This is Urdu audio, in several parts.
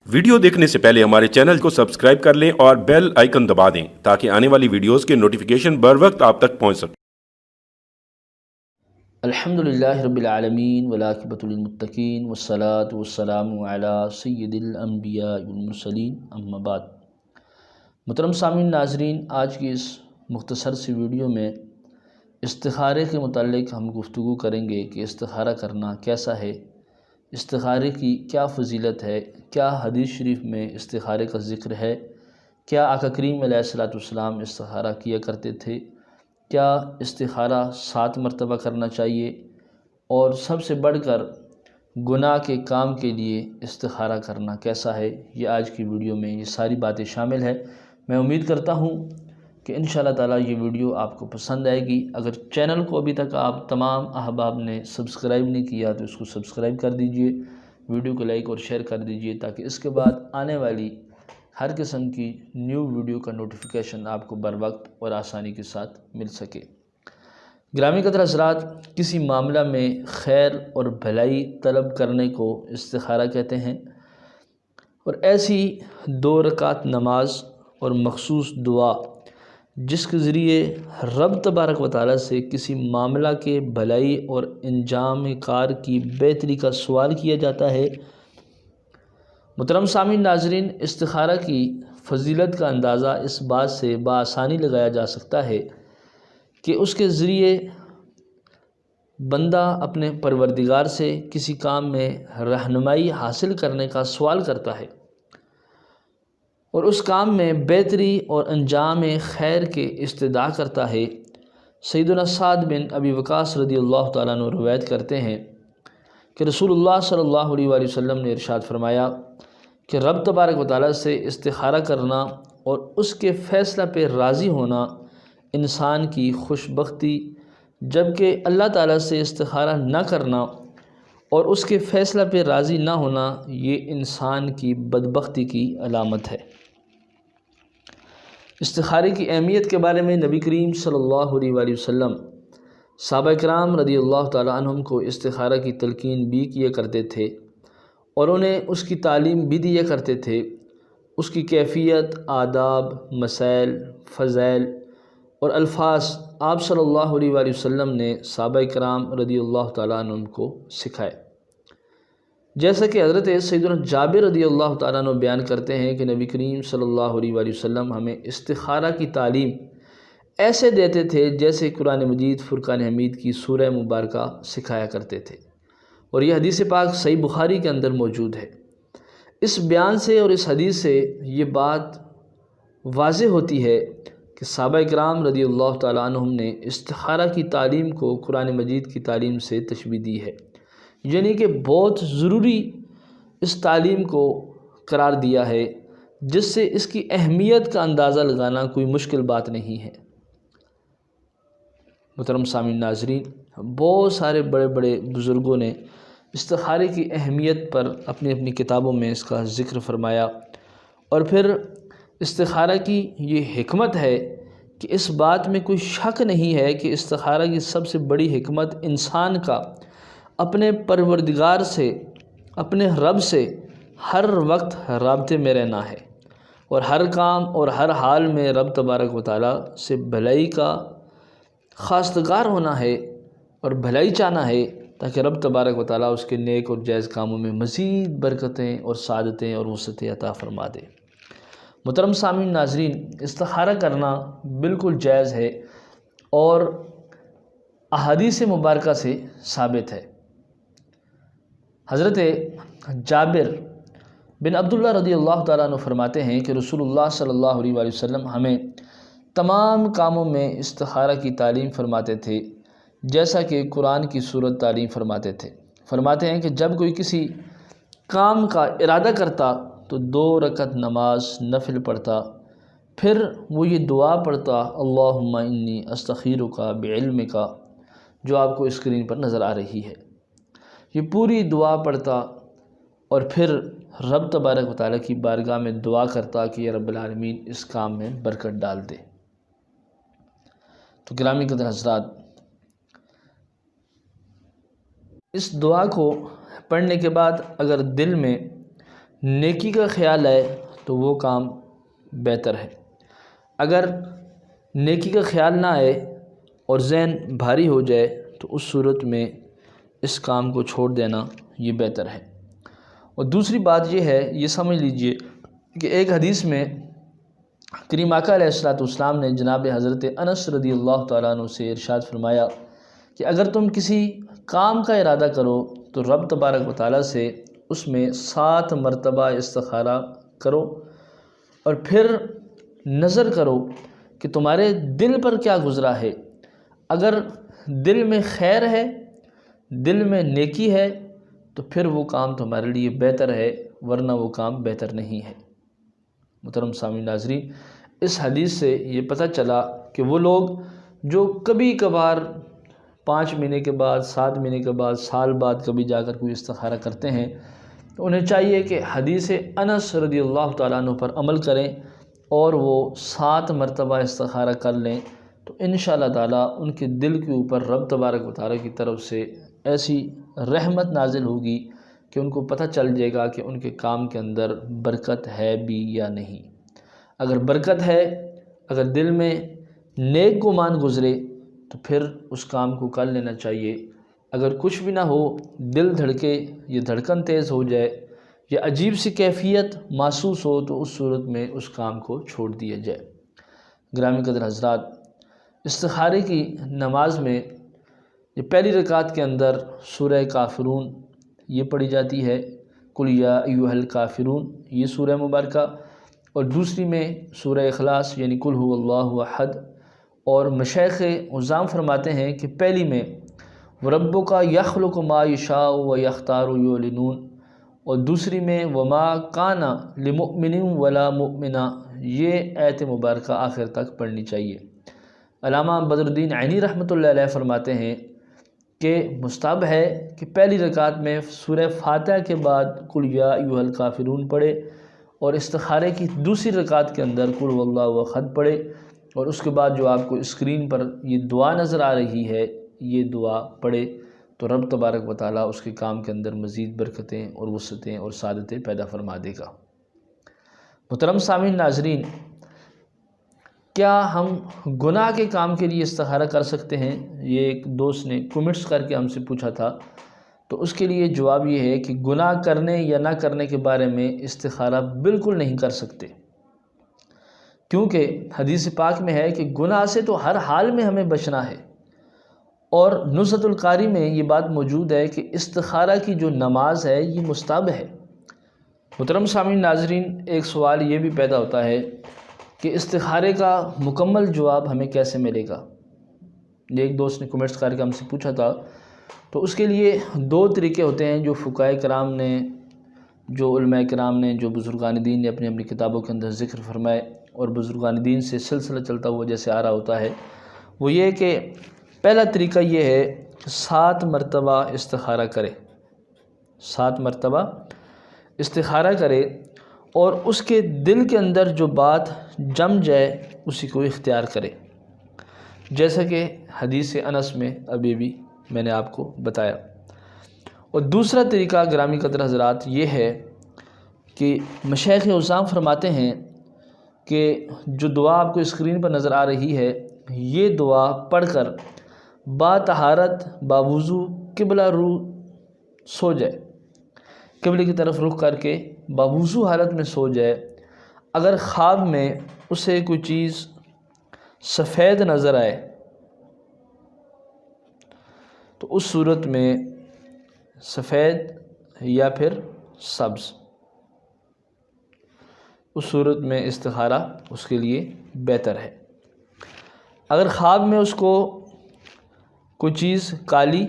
ویڈیو دیکھنے سے پہلے ہمارے چینل کو سبسکرائب کر لیں اور بیل آئیکن دبا دیں تاکہ آنے والی ویڈیوز کے نوٹیفیکیشن بر وقت آپ تک پہنچ سکیں۔ الحمدللہ رب العالمین والعاقبۃ للمتقین والصلاة والسلام علی سید الانبیاء والمرسلین اما بعد۔ محترم سامعین ناظرین، آج کی اس مختصر سی ویڈیو میں استخارے کے متعلق ہم گفتگو کریں گے کہ استخارہ کرنا کیسا ہے، استخارے کی کیا فضیلت ہے، کیا حدیث شریف میں استخارے کا ذکر ہے، کیا آقا کریم علیہ الصلوۃ والسلام استخارہ کیا کرتے تھے، کیا استخارہ 7 مرتبہ کرنا چاہیے، اور سب سے بڑھ کر گناہ کے کام کے لیے استخارہ کرنا کیسا ہے۔ یہ آج کی ویڈیو میں یہ ساری باتیں شامل ہے۔ میں امید کرتا ہوں کہ انشاءاللہ تعالیٰ یہ ویڈیو آپ کو پسند آئے گی۔ اگر چینل کو ابھی تک آپ تمام احباب نے سبسکرائب نہیں کیا تو اس کو سبسکرائب کر دیجئے، ویڈیو کو لائک اور شیئر کر دیجئے تاکہ اس کے بعد آنے والی ہر قسم کی نیو ویڈیو کا نوٹیفیکیشن آپ کو بر وقت اور آسانی کے ساتھ مل سکے۔ گرامی قدر حضرات، کسی معاملہ میں خیر اور بھلائی طلب کرنے کو استخارہ کہتے ہیں، اور ایسی 2 رکعت نماز اور مخصوص دعا جس کے ذریعے رب تبارک و تعالیٰ سے کسی معاملہ کے بھلائی اور انجام کار کی بہتری کا سوال کیا جاتا ہے۔ محترم سامعین ناظرین، استخارہ کی فضیلت کا اندازہ اس بات سے بآسانی لگایا جا سکتا ہے کہ اس کے ذریعے بندہ اپنے پروردگار سے کسی کام میں رہنمائی حاصل کرنے کا سوال کرتا ہے اور اس کام میں بہتری اور انجام خیر کے استدعا کرتا ہے۔ سیدنا سعد بن ابی وقاص رضی اللہ تعالیٰ عنہ روایت کرتے ہیں کہ رسول اللہ صلی اللہ علیہ وآلہ وسلم نے ارشاد فرمایا کہ رب تبارک و تعالیٰ سے استخارہ کرنا اور اس کے فیصلہ پہ راضی ہونا انسان کی خوش بختی، جبکہ اللہ تعالیٰ سے استخارہ نہ کرنا اور اس کے فیصلہ پہ راضی نہ ہونا یہ انسان کی بدبختی کی علامت ہے۔ استخارے کی اہمیت کے بارے میں نبی کریم صلی اللہ علیہ وآلہ وسلم صحابہ کرام رضی اللہ تعالیٰ عنہم کو استخارہ کی تلقین بھی کیا کرتے تھے اور انہیں اس کی تعلیم بھی دیا کرتے تھے۔ اس کی کیفیت، آداب، مسائل، فضائل اور الفاظ آپ صلی اللہ علیہ وآلہ وسلم نے صحابہ کرام رضی اللہ تعالیٰ عنہم کو سکھائے۔ جیسا کہ حضرت سیدنا جابر رضی اللہ تعالیٰ عنہ بیان کرتے ہیں کہ نبی کریم صلی اللہ علیہ وآلہ وسلم ہمیں استخارہ کی تعلیم ایسے دیتے تھے جیسے قرآن مجید فرقان حمید کی سورہ مبارکہ سکھایا کرتے تھے، اور یہ حدیث پاک صحیح بخاری کے اندر موجود ہے۔ اس بیان سے اور اس حدیث سے یہ بات واضح ہوتی ہے کہ صحابہ کرام رضی اللہ تعالیٰ عنہم نے استخارہ کی تعلیم کو قرآن مجید کی تعلیم سے تشبیہ دی ہے، یعنی کہ بہت ضروری اس تعلیم کو قرار دیا ہے، جس سے اس کی اہمیت کا اندازہ لگانا کوئی مشکل بات نہیں ہے۔ محترم سامعین ناظرین، بہت سارے بڑے بڑے بزرگوں نے استخارے کی اہمیت پر اپنی اپنی کتابوں میں اس کا ذکر فرمایا، اور پھر استخارہ کی یہ حکمت ہے کہ اس بات میں کوئی شک نہیں ہے کہ استخارہ کی سب سے بڑی حکمت انسان کا اپنے پروردگار سے، اپنے رب سے ہر وقت رابطے میں رہنا ہے، اور ہر کام اور ہر حال میں رب تبارک و تعالیٰ سے بھلائی کا خواستگار ہونا ہے اور بھلائی چاہنا ہے تاکہ رب تبارک و تعالیٰ اس کے نیک اور جائز کاموں میں مزید برکتیں اور سعادتیں اور وسعتیں عطا فرما دے۔ محترم سامعین ناظرین، استخارہ کرنا بالکل جائز ہے اور احادیث مبارکہ سے ثابت ہے۔ حضرت جابر بن عبداللہ رضی اللہ تعالیٰ عنہ فرماتے ہیں کہ رسول اللہ صلی اللہ علیہ وآلہ وسلم ہمیں تمام کاموں میں استخارہ کی تعلیم فرماتے تھے، جیسا کہ قرآن کی صورت تعلیم فرماتے تھے۔ فرماتے ہیں کہ جب کوئی کسی کام کا ارادہ کرتا تو 2 رکعت نماز نفل پڑھتا، پھر وہ یہ دعا پڑھتا، اللہم انی استخیرک بعلمک، جو آپ کو اسکرین پر نظر آ رہی ہے۔ یہ پوری دعا پڑھتا اور پھر رب تبارک و تعالیٰ کی بارگاہ میں دعا کرتا کہ یا رب العالمین اس کام میں برکت ڈال دے۔ تو گرامی قدر حضرات، اس دعا کو پڑھنے کے بعد اگر دل میں نیکی کا خیال ہے تو وہ کام بہتر ہے۔ اگر نیکی کا خیال نہ آئے اور ذہن بھاری ہو جائے تو اس صورت میں اس کام کو چھوڑ دینا یہ بہتر ہے۔ اور دوسری بات یہ ہے، یہ سمجھ لیجئے کہ ایک حدیث میں کریم آقا علیہ السلام نے جناب حضرت انس رضی اللہ تعالیٰ عنہ سے ارشاد فرمایا کہ اگر تم کسی کام کا ارادہ کرو تو رب تبارک و تعالیٰ سے اس میں 7 مرتبہ استخارہ کرو اور پھر نظر کرو کہ تمہارے دل پر کیا گزرا ہے۔ اگر دل میں خیر ہے، دل میں نیکی ہے، تو پھر وہ کام تمہارے لیے بہتر ہے، ورنہ وہ کام بہتر نہیں ہے۔ محترم سامعین ناظرین، اس حدیث سے یہ پتہ چلا کہ وہ لوگ جو کبھی کبھار 5 مہینے کے بعد، 7 مہینے کے بعد، سال بعد کبھی جا کر کوئی استخارہ کرتے ہیں، تو انہیں چاہیے کہ حدیث انس رضی اللہ تعالیٰ عنہ پر عمل کریں اور وہ 7 مرتبہ استخارہ کر لیں، تو انشاءاللہ تعالیٰ ان کے دل کے اوپر رب تبارک و تعالیٰ کی طرف سے ایسی رحمت نازل ہوگی کہ ان کو پتہ چل جائے گا کہ ان کے کام کے اندر برکت ہے بھی یا نہیں۔ اگر برکت ہے، اگر دل میں نیک گمان گزرے تو پھر اس کام کو کر لینا چاہیے۔ اگر کچھ بھی نہ ہو، دل دھڑکے، یہ دھڑکن تیز ہو جائے یا عجیب سی کیفیت محسوس ہو تو اس صورت میں اس کام کو چھوڑ دیا جائے۔ گرامی قدر حضرات، استخارے کی نماز میں یہ پہلی رکعت کے اندر سورہ کافرون یہ پڑھی جاتی ہے، قل یا ایھا الکافرون، یہ سورہ مبارکہ، اور دوسری میں سورہ اخلاص یعنی قل ھو اللہ احد۔ اور مشائخ عظام فرماتے ہیں کہ پہلی میں وَرَبُّکَ یخلق ما یشاء ویختار یعلنون، اور دوسری میں وما کان لمؤمن ولا مؤمنہ، یہ آیت مبارکہ آخر تک پڑھنی چاہیے۔ علامہ بدر الدین عینی رحمۃ اللہ علیہ فرماتے ہیں کہ مستحب ہے کہ پہلی رکعت میں سورہ فاتحہ کے بعد قل یا ایھا الکافرون پڑھے، اور استخارے کی دوسری رکعت کے اندر قل ھو اللہ احد پڑھے، اور اس کے بعد جو آپ کو اسکرین پر یہ دعا نظر آ رہی ہے یہ دعا پڑھے تو رب تبارک و تعالیٰ اس کے کام کے اندر مزید برکتیں اور وسعتیں اور سعادتیں پیدا فرما دے گا۔ محترم سامعین ناظرین، کیا ہم گناہ کے کام کے لیے استخارہ کر سکتے ہیں؟ یہ ایک دوست نے کمنٹس کر کے ہم سے پوچھا تھا، تو اس کے لیے جواب یہ ہے کہ گناہ کرنے یا نہ کرنے کے بارے میں استخارہ بالکل نہیں کر سکتے، کیونکہ حدیث پاک میں ہے کہ گناہ سے تو ہر حال میں ہمیں بچنا ہے، اور نزہۃ القاری میں یہ بات موجود ہے کہ استخارہ کی جو نماز ہے یہ مستحب ہے۔ محترم سامعین ناظرین، ایک سوال یہ بھی پیدا ہوتا ہے کہ استخارے کا مکمل جواب ہمیں کیسے ملے گا؟ یہ ایک دوست نے کمنٹس کر کے ہم سے پوچھا تھا، تو اس کے لیے 2 طریقے ہوتے ہیں جو فقہاء کرام نے، جو علماء کرام نے، جو بزرگان دین نے اپنی اپنی کتابوں کے اندر ذکر فرمائے، اور بزرگان دین سے سلسلہ چلتا ہوا جیسے آ رہا ہوتا ہے، وہ یہ کہ پہلا طریقہ یہ ہے کہ 7 مرتبہ استخارہ کرے، 7 مرتبہ استخارہ کرے، اور اس کے دل کے اندر جو بات جم جائے اسی کو اختیار کرے، جیسا کہ حدیث انس میں ابھی بھی میں نے آپ کو بتایا۔ اور دوسرا طریقہ گرامی قدر حضرات یہ ہے کہ مشائخ عظام فرماتے ہیں کہ جو دعا آپ کو اسکرین پر نظر آ رہی ہے، یہ دعا پڑھ کر با طہارت باوضو قبلہ رو سو جائے، قبلے کی طرف رخ کر کے باوضو حالت میں سو جائے۔ اگر خواب میں اسے کوئی چیز سفید نظر آئے تو اس صورت میں سفید یا پھر سبز، اس صورت میں استخارہ اس کے لیے بہتر ہے۔ اگر خواب میں اس کو کوئی چیز کالی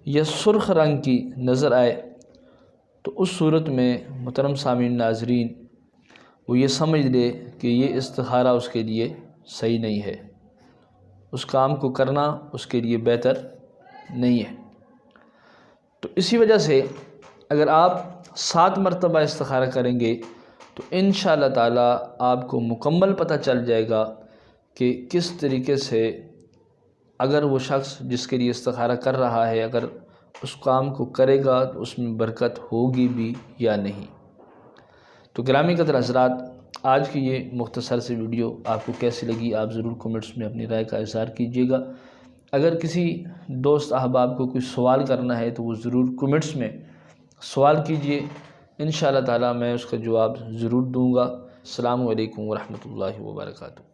یا سرخ رنگ کی نظر آئے تو اس صورت میں محترم سامعین ناظرین وہ یہ سمجھ لے کہ یہ استخارہ اس کے لیے صحیح نہیں ہے، اس کام کو کرنا اس کے لیے بہتر نہیں ہے۔ تو اسی وجہ سے اگر آپ 7 مرتبہ استخارہ کریں گے تو انشاءاللہ تعالیٰ آپ کو مکمل پتہ چل جائے گا کہ کس طریقے سے اگر وہ شخص جس کے لیے استخارہ کر رہا ہے اگر اس کام کو کرے گا تو اس میں برکت ہوگی بھی یا نہیں۔ تو گرامی قدر حضرات، آج کی یہ مختصر سی ویڈیو آپ کو کیسی لگی آپ ضرور کمنٹس میں اپنی رائے کا اظہار کیجیے گا۔ اگر کسی دوست احباب کو کوئی سوال کرنا ہے تو وہ ضرور کمنٹس میں سوال کیجیے، انشاءاللہ تعالی میں اس کا جواب ضرور دوں گا۔ السلام علیکم ورحمۃ اللہ وبرکاتہ۔